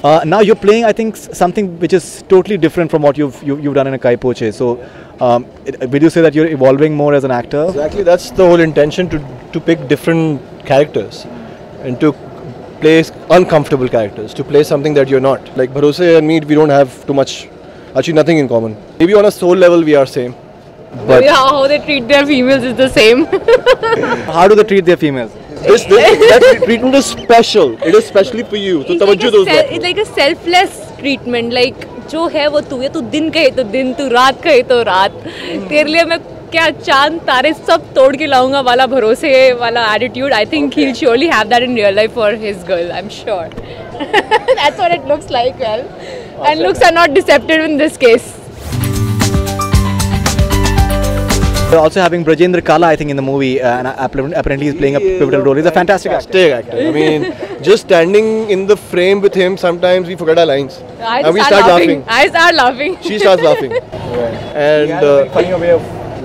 Now you're playing, I think, something which is totally different from what you've done in a Kai Poche. So, will you say that you're evolving more as an actor? Exactly, that's the whole intention, to pick different characters and to play uncomfortable characters, to play something that you're not. Like Bharose and me, we don't have too much, actually nothing in common. Maybe on a soul level we are same. But how they treat their females is the same. How do they treat their females? that treatment is special. It is specially for you. So it's like a selfless treatment. Like जो है वो तू है, तू दिन कहे तो दिन, तू रात कहे तो रात. तेरे लिए मैं क्या चांद तारे सब तोड़ के लाऊंगा वाला भरोसे वाला attitude. I think he'll surely have that in real life for his girl. I'm sure. That's what it looks like. Well, and looks are not deceptive in this case. We're also having Brajendra Kala, I think, in the movie, and apparently he's playing a pivotal role. He's a fantastic actor. I mean, just standing in the frame with him, sometimes we forget our lines. And we start laughing. I start laughing. She starts laughing. And funny way of...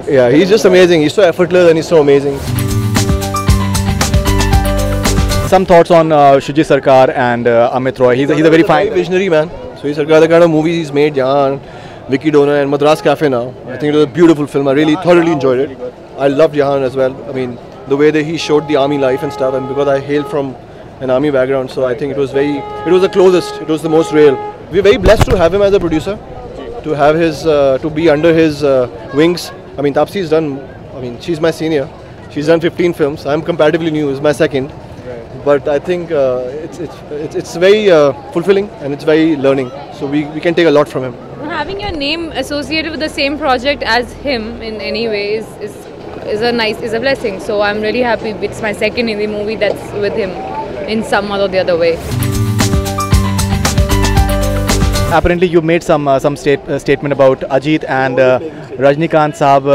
yeah, he's just amazing. He's so effortless and he's so amazing. Some thoughts on Shujit Sarkar and Amit Roy. He's a very fine visionary man. Shujit Sarkar, the kind of movies he's made, Vicky Donor and Madras Cafe now. I think it was a beautiful film. I really thoroughly enjoyed it. I loved Jahan as well. I mean, the way that he showed the army life and stuff, and because I hail from an army background, so I think it was the closest, it was the most real. We're very blessed to have him as a producer, to have his, to be under his wings. I mean, Taapsee's done, I mean, she's my senior. She's done 15 films. I'm comparatively new, it's my second. But I think it's very fulfilling and it's very learning. So we can take a lot from him. Having your name associated with the same project as him in any way is a blessing. So I'm really happy. It's my second Hindi movie that's with him in some or the other way. Apparently, you made some statement about Ajit and Rajnikant Saab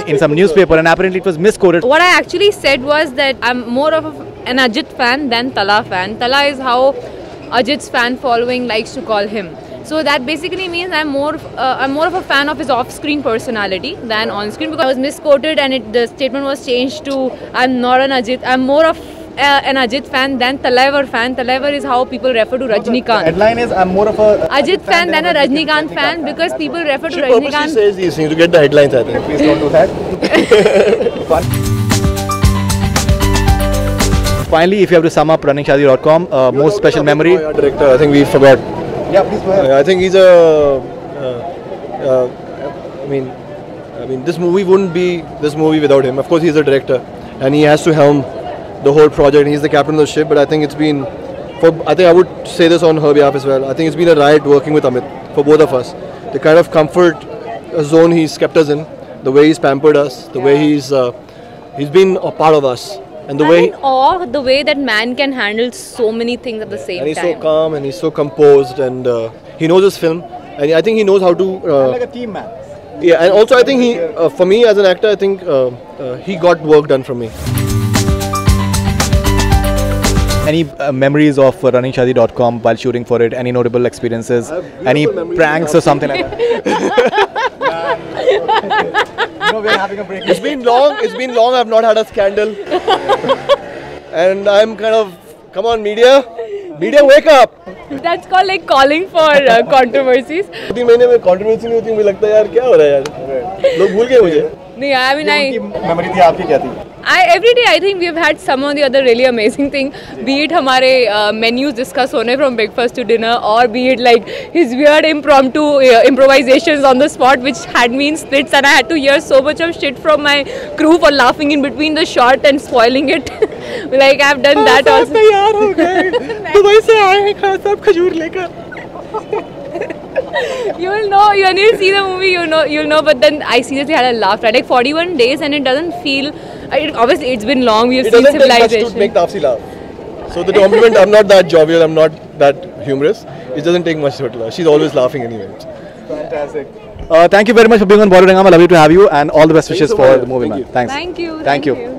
in some newspaper, and apparently it was misquoted. What I actually said was that I'm more of an Ajit fan than Tala fan. Tala is how Ajit's fan following likes to call him. So that basically means I'm more of a fan of his off-screen personality than on-screen, because I was misquoted and the statement was changed to I'm not an Ajit. I'm more of an Ajit fan than Talaivar fan. Talaivar is how people refer to Rajnikant. The headline is I'm more of a Ajit fan than a Rajnikant fan because people refer to Rajnikant. She purposely says these things to get the headlines, I think. Please don't do that. Finally, if you have to sum up RunningShaadi.com, most special memory. Director, I think we forgot. Yeah, please go ahead. I think he's I mean, this movie wouldn't be this movie without him. Of course, he's a director, and he has to helm the whole project. He's the captain of the ship. But I think it's been, I think I would say this on her behalf as well. I think it's been a riot working with Amit for both of us. The kind of comfort zone he's kept us in, the way he's pampered us, the way he's been a part of us. And I'm in awe the way that man can handle so many things at the same time. And he's so calm and he's so composed, and he knows his film, and I think he knows how to. Like a team man. Yeah, and also I think he, for me as an actor, I think he got work done from me. Any memories of RunningShaadi.com while shooting for it? Any notable experiences? Any pranks or something like that? No, we're having a break. It's been long. I've not had a scandal, and I'm kind of, come on, media, wake up. That's called like calling for controversies. 3 महीने में controversy नहीं होती, मुझे लगता है यार क्या हो रहा है यार, लोग भूल गए मुझे. नहीं, I mean memory थी आपकी क्या थी? Every day I think we've had some or the other really amazing thing, be it हमारे menus discuss होने from breakfast to dinner, or be it like his weird impromptu improvisations on the spot which had me in splits, and I had to hear so much of shit from my crew for laughing in between the shot and spoiling it. Like I've done that also. तैयार हो गए, Dubai से आए हैं खास साहब खजूर लेकर. You'll know, when you see the movie, you'll know. But then I seriously had a laugh. Right? Like 41 days, and it doesn't feel. Obviously, it's been long. We've seen civilization. It doesn't take much to make Taapsee laugh. So the compliment, I'm not that jovial. I'm not that humorous. It doesn't take much to laugh. She's always laughing anyway. Fantastic. Thank you very much for being on Bollywood Hungama. Lovely to have you, and all the best wishes for the movie, man. Thanks. Thank you. Thank you.